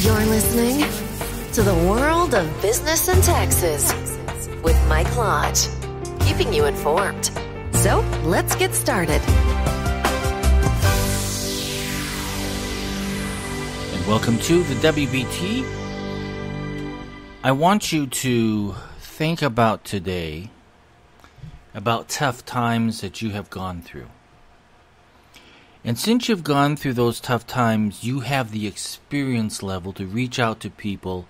You're listening to the World of Business and Taxes with Mike Lodge, keeping you informed. So let's get started. And welcome to the WBT. I want you to think about today, about tough times that you have gone through. And since you've gone through those tough times, you have the experience level to reach out to people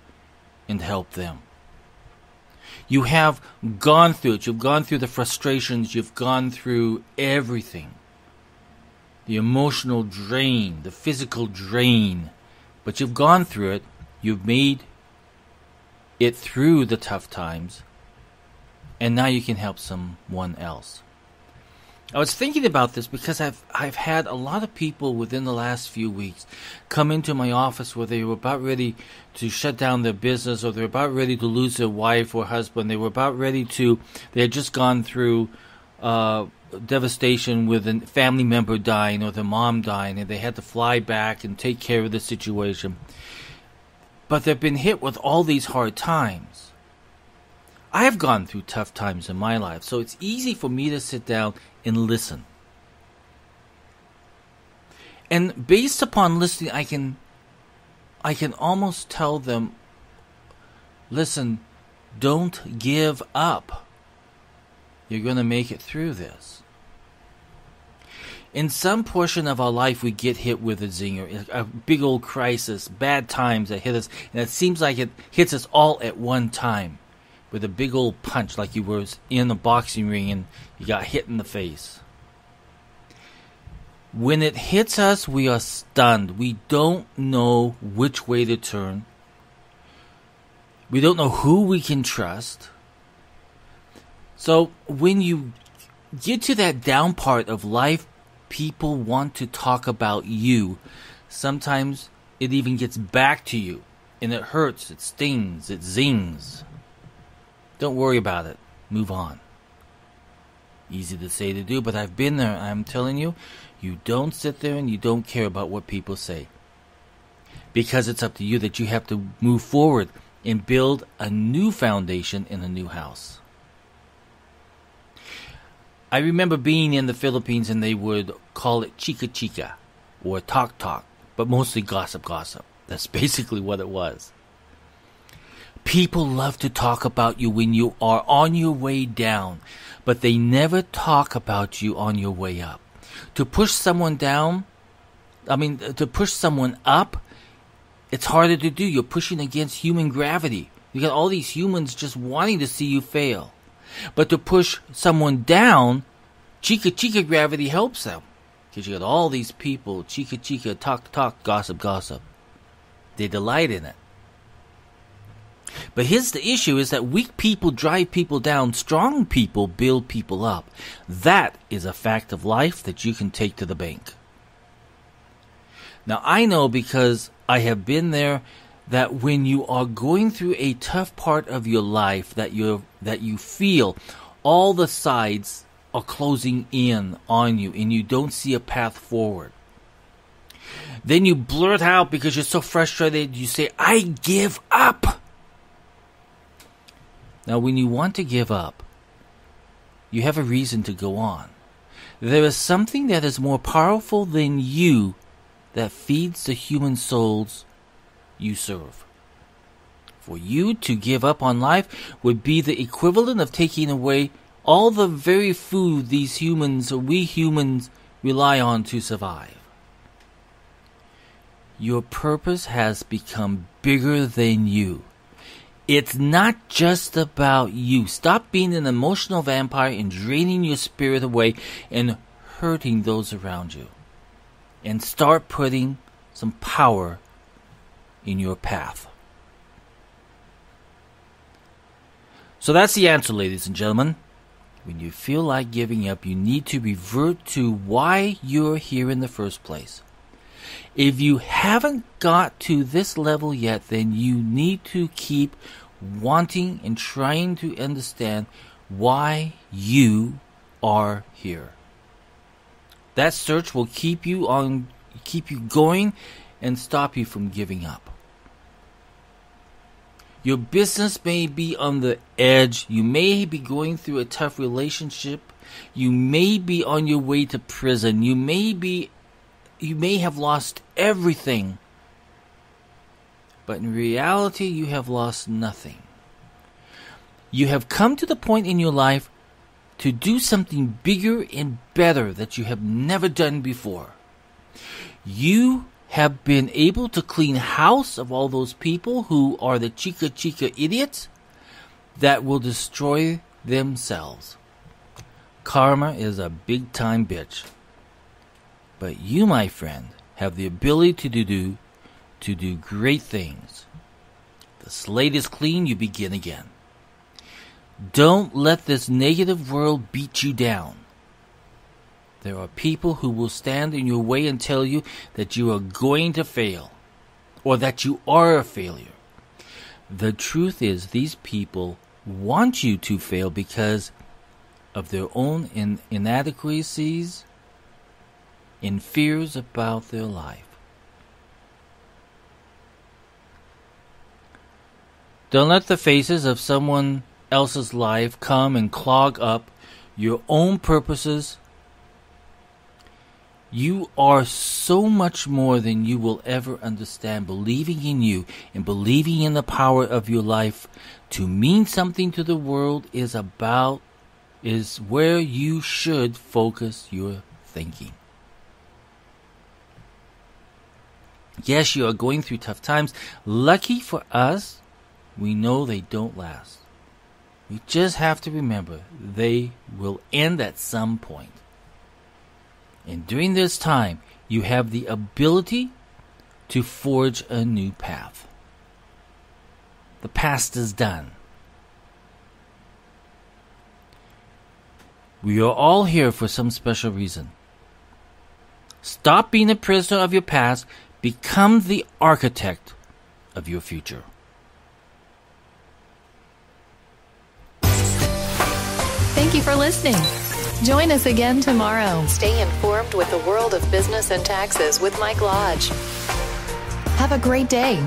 and help them. You have gone through it. You've gone through the frustrations. You've gone through everything. The emotional drain, the physical drain. But you've gone through it. You've made it through the tough times. And now you can help someone else. I was thinking about this because I've had a lot of people within the last few weeks come into my office where they were about ready to shut down their business, or they're about ready to lose their wife or husband. They had just gone through devastation with a family member dying or their mom dying, and they had to fly back and take care of the situation. But they've been hit with all these hard times. I have gone through tough times in my life, so it's easy for me to sit down and listen. And based upon listening, I can almost tell them, listen, don't give up. You're going to make it through this. In some portion of our life, we get hit with a zinger, a big old crisis, bad times that hit us, and it seems like it hits us all at one time. With a big old punch, like you were in a boxing ring and you got hit in the face. When it hits us, we are stunned. We don't know which way to turn. We don't know who we can trust. So when you get to that down part of life, people want to talk about you. Sometimes it even gets back to you. And it hurts, it stings, it zings. Don't worry about it. Move on. Easy to say to do, but I've been there. I'm telling you, you don't sit there and you don't care about what people say. Because it's up to you that you have to move forward and build a new foundation in a new house. I remember being in the Philippines and they would call it Chikka or talk, but mostly gossip. That's basically what it was. People love to talk about you when you are on your way down, but they never talk about you on your way up. To push someone up, it's harder to do. You're pushing against human gravity. You got all these humans just wanting to see you fail. But to push someone down, Chikka gravity helps them. Because you got all these people, Chikka, talk, gossip. They delight in it. But here's the issue, is that weak people drive people down, strong people build people up. That is a fact of life that you can take to the bank. Now, I know because I have been there that when you are going through a tough part of your life, that you feel all the sides are closing in on you and you don't see a path forward. Then you blurt out because you're so frustrated, you say, I give up. Now, when you want to give up, you have a reason to go on. There is something that is more powerful than you that feeds the human souls you serve. For you to give up on life would be the equivalent of taking away all the very food we humans rely on to survive. Your purpose has become bigger than you. It's not just about you. Stop being an emotional vampire and draining your spirit away and hurting those around you. And start putting some power in your path. So that's the answer, ladies and gentlemen. When you feel like giving up, you need to revert to why you're here in the first place. If you haven't got to this level yet, then you need to keep wanting and trying to understand why you are here. That search will keep you going and stop you from giving up. Your business may be on the edge. You may be going through a tough relationship. You may be on your way to prison. You may have lost everything. But in reality, you have lost nothing. You have come to the point in your life to do something bigger and better that you have never done before. You have been able to clean house of all those people who are the Chikka idiots that will destroy themselves. Karma is a big-time bitch. But you, my friend, have the ability to do great things. The slate is clean, you begin again. Don't let this negative world beat you down. There are people who will stand in your way and tell you that you are going to fail, or that you are a failure. The truth is, these people want you to fail because of their own inadequacies and fears about their life. Don't let the faces of someone else's life come and clog up your own purposes. You are so much more than you will ever understand. Believing in you and believing in the power of your life to mean something to the world is where you should focus your thinking. Yes, you are going through tough times. Lucky for us, we know they don't last. We just have to remember they will end at some point. And during this time, you have the ability to forge a new path. The past is done. We are all here for some special reason. Stop being a prisoner of your past. Become the architect of your future. Thank you for listening. Join us again tomorrow. Stay informed with the world of business and taxes with Mike Lodge. Have a great day.